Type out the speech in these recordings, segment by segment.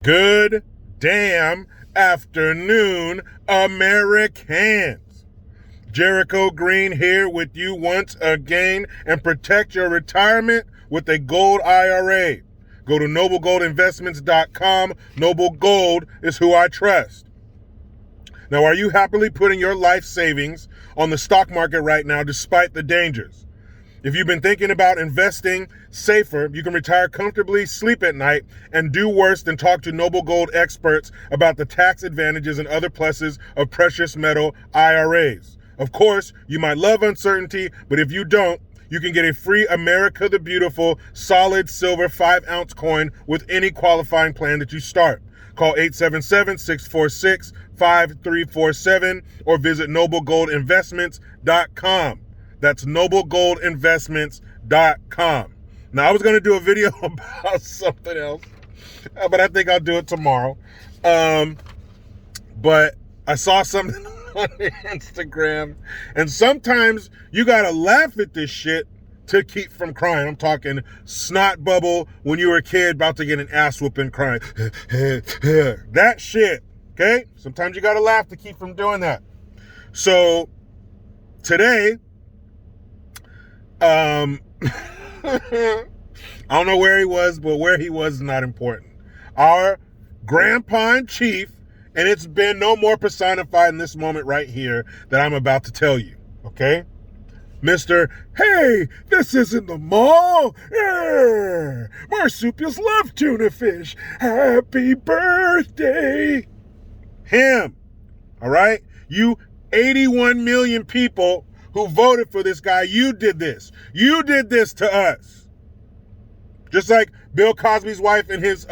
Good damn afternoon, Americans. Jericho Green here with you once again, and protect your retirement with a gold IRA. Go to noblegoldinvestments.com. Noble Gold is who I trust. Now, are you happily putting your life savings on the stock market right now despite the dangers? If you've been thinking about investing safer, you can retire comfortably, sleep at night, and do worse than talk to Noble Gold experts about the tax advantages and other pluses of precious metal IRAs. Of course, you might love uncertainty, but if you don't, you can get a free America the Beautiful solid silver 5-ounce coin with any qualifying plan that you start. Call 877-646-5347 or visit noblegoldinvestments.com. That's noblegoldinvestments.com. Now, I was going to do a video about something else, but I think I'll do it tomorrow. But I saw something on Instagram, and sometimes you got to laugh at this shit to keep from crying. I'm talking snot bubble when you were a kid about to get an ass whooping crying. That shit, okay? Sometimes you got to laugh to keep from doing that. So today, I don't know where he was, but where he was is not important. Our grandpa in chief, and it's been no more personified in this moment right here that I'm about to tell you, okay? Mr. Hey, this isn't the mall. Marsupials love tuna fish. Happy birthday. Him, all right? You 81 million people who voted for this guy, you did this. You did this to us. Just like Bill Cosby's wife in his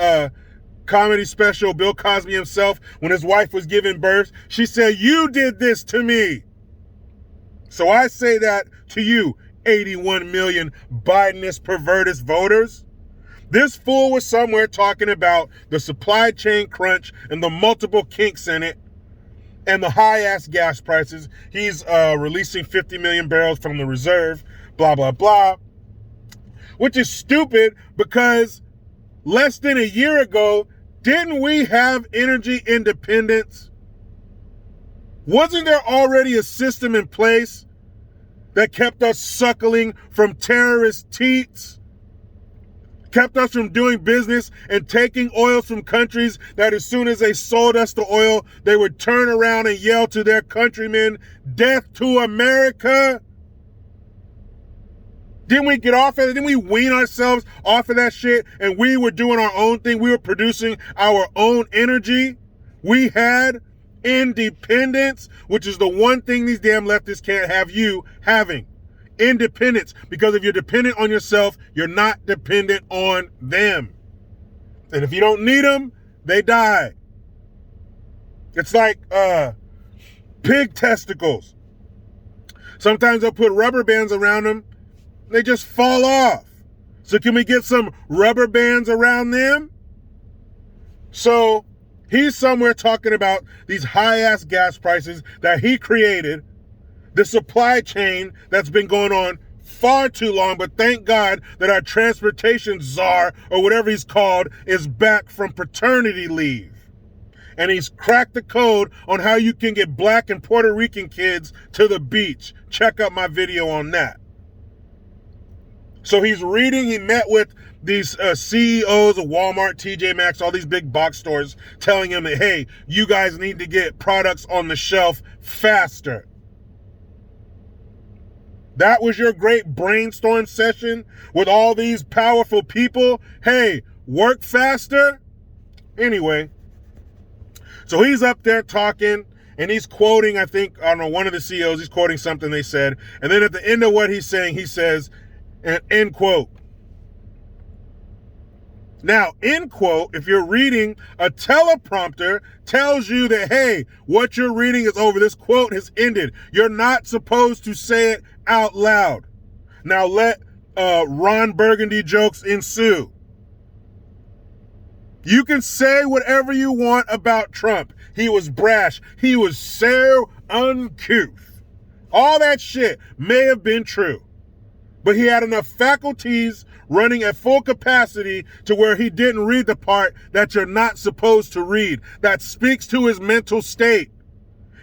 comedy special, Bill Cosby himself, when his wife was giving birth, she said, you did this to me. So I say that to you, 81 million Bidenist pervertist voters. This fool was somewhere talking about the supply chain crunch and the multiple kinks in it, and the high-ass gas prices. He's releasing 50 million barrels from the reserve, blah, blah, blah. Which is stupid because less than a year ago, didn't we have energy independence? Wasn't there already a system in place that kept us suckling from terrorist teats? Kept us from doing business and taking oil from countries that as soon as they sold us the oil, they would turn around and yell to their countrymen, death to America? Didn't we get off of it? Didn't we wean ourselves off of that shit? And we were doing our own thing. We were producing our own energy. We had independence, which is the one thing these damn leftists can't have you having. Independence, because if you're dependent on yourself, you're not dependent on them. And if you don't need them, they die. It's like pig testicles. Sometimes they'll put rubber bands around them, they just fall off. So can we get some rubber bands around them? So he's somewhere talking about these high-ass gas prices that he created, the supply chain that's been going on far too long, but thank God that our transportation czar, or whatever he's called, is back from paternity leave. And he's cracked the code on how you can get black and Puerto Rican kids to the beach. Check out my video on that. So he met with these CEOs of Walmart, TJ Maxx, all these big box stores, telling him that, hey, you guys need to get products on the shelf faster. That was your great brainstorm session with all these powerful people. Hey, work faster. Anyway, so he's up there talking, and he's quoting, I think, I don't know, one of the CEOs, he's quoting something they said. And then at the end of what he's saying, he says, end quote. Now, end quote, if you're reading, a teleprompter tells you that, hey, what you're reading is over. This quote has ended. You're not supposed to say it out loud. Now let Ron Burgundy jokes ensue. You can say whatever you want about Trump. He was brash. He was so uncouth. All that shit may have been true. But he had enough faculties running at full capacity to where he didn't read the part that you're not supposed to read. That speaks to his mental state.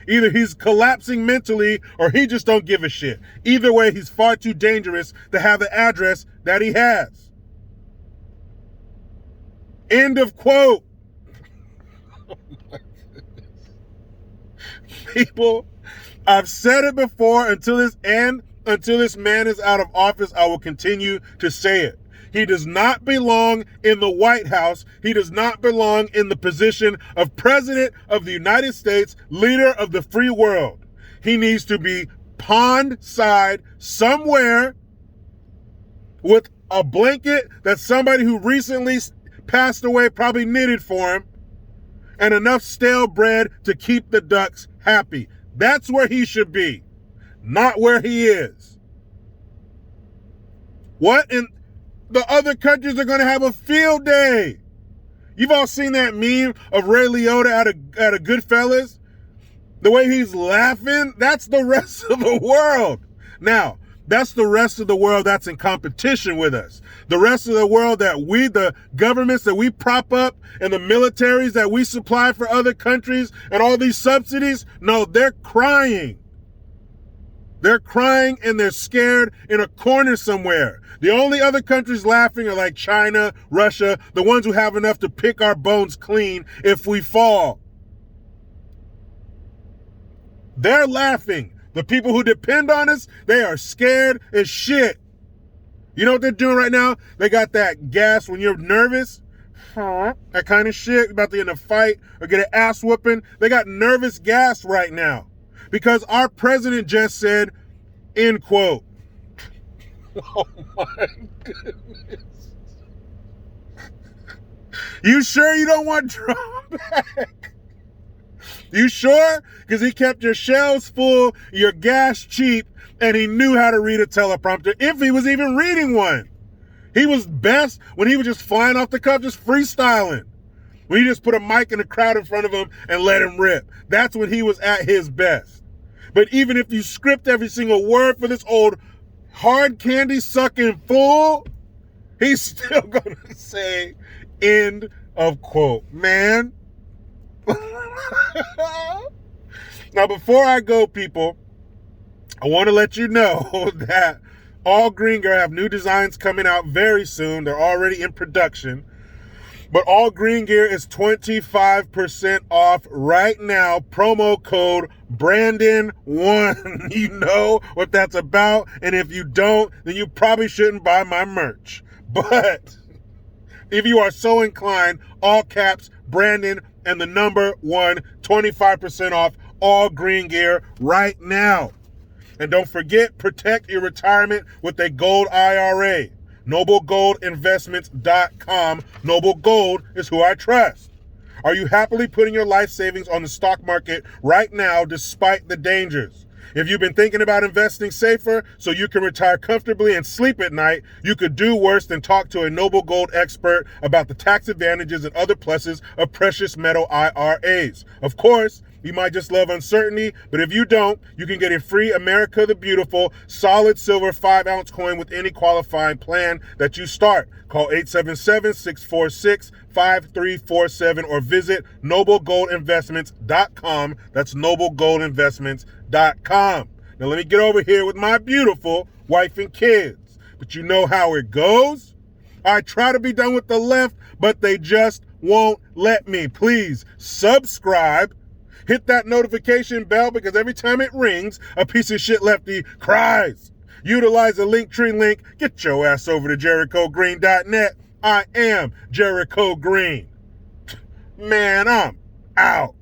Either he's collapsing mentally or he just don't give a shit. Either way, he's far too dangerous to have the address that he has. End of quote. Oh my goodness. People, I've said it before, until this man is out of office, I will continue to say it. He does not belong in the White House. He does not belong in the position of President of the United States, leader of the free world. He needs to be pond side somewhere with a blanket that somebody who recently passed away probably knitted for him, and enough stale bread to keep the ducks happy. That's where he should be, not where he is. What in the other countries are going to have a field day? You've all seen that meme of Ray Liotta at a Goodfellas? The way he's laughing, that's the rest of the world. Now, that's the rest of the world that's in competition with us. The rest of the world that we, the governments that we prop up and the militaries that we supply for other countries and all these subsidies, no, they're crying. They're crying and they're scared in a corner somewhere. The only other countries laughing are like China, Russia, the ones who have enough to pick our bones clean if we fall. They're laughing. The people who depend on us, they are scared as shit. You know what they're doing right now? They got that gas when you're nervous. That kind of shit, about to get in a fight or get an ass whooping. They got nervous gas right now because our president just said, end quote. Oh my goodness. You sure you don't want Trump back? You sure? Because he kept your shelves full, your gas cheap, and he knew how to read a teleprompter, if he was even reading one. He was best when he was just flying off the cuff, just freestyling. When you just put a mic in the crowd in front of him and let him rip. That's when he was at his best. But even if you script every single word for this old hard candy sucking fool, he's still going to say, end of quote. Man. Now, before I go, people, I want to let you know that All Green Gear have new designs coming out very soon. They're already in production. But All Green Gear is 25% off right now. Promo code Brandon1. You know what that's about. And if you don't, then you probably shouldn't buy my merch. But if you are so inclined, all caps, Brandon, and the number 1, 25% off All Green Gear right now. And don't forget, protect your retirement with a gold IRA. NobleGoldInvestments.com. Noble Gold is who I trust. Are you happily putting your life savings on the stock market right now despite the dangers? If you've been thinking about investing safer so you can retire comfortably and sleep at night, you could do worse than talk to a Noble Gold expert about the tax advantages and other pluses of precious metal IRAs. Of course, you might just love uncertainty, but if you don't, you can get a free America the Beautiful solid silver 5-ounce coin with any qualifying plan that you start. Call 877-646-5347 or visit NobleGoldInvestments.com. That's NobleGoldInvestments.com. Now let me get over here with my beautiful wife and kids. But you know how it goes. I try to be done with the left, but they just won't let me. Please subscribe. Hit that notification bell because every time it rings, a piece of shit lefty cries. Utilize the Linktree link. Get your ass over to JerichoGreen.net. I am Jericho Green. Man, I'm out.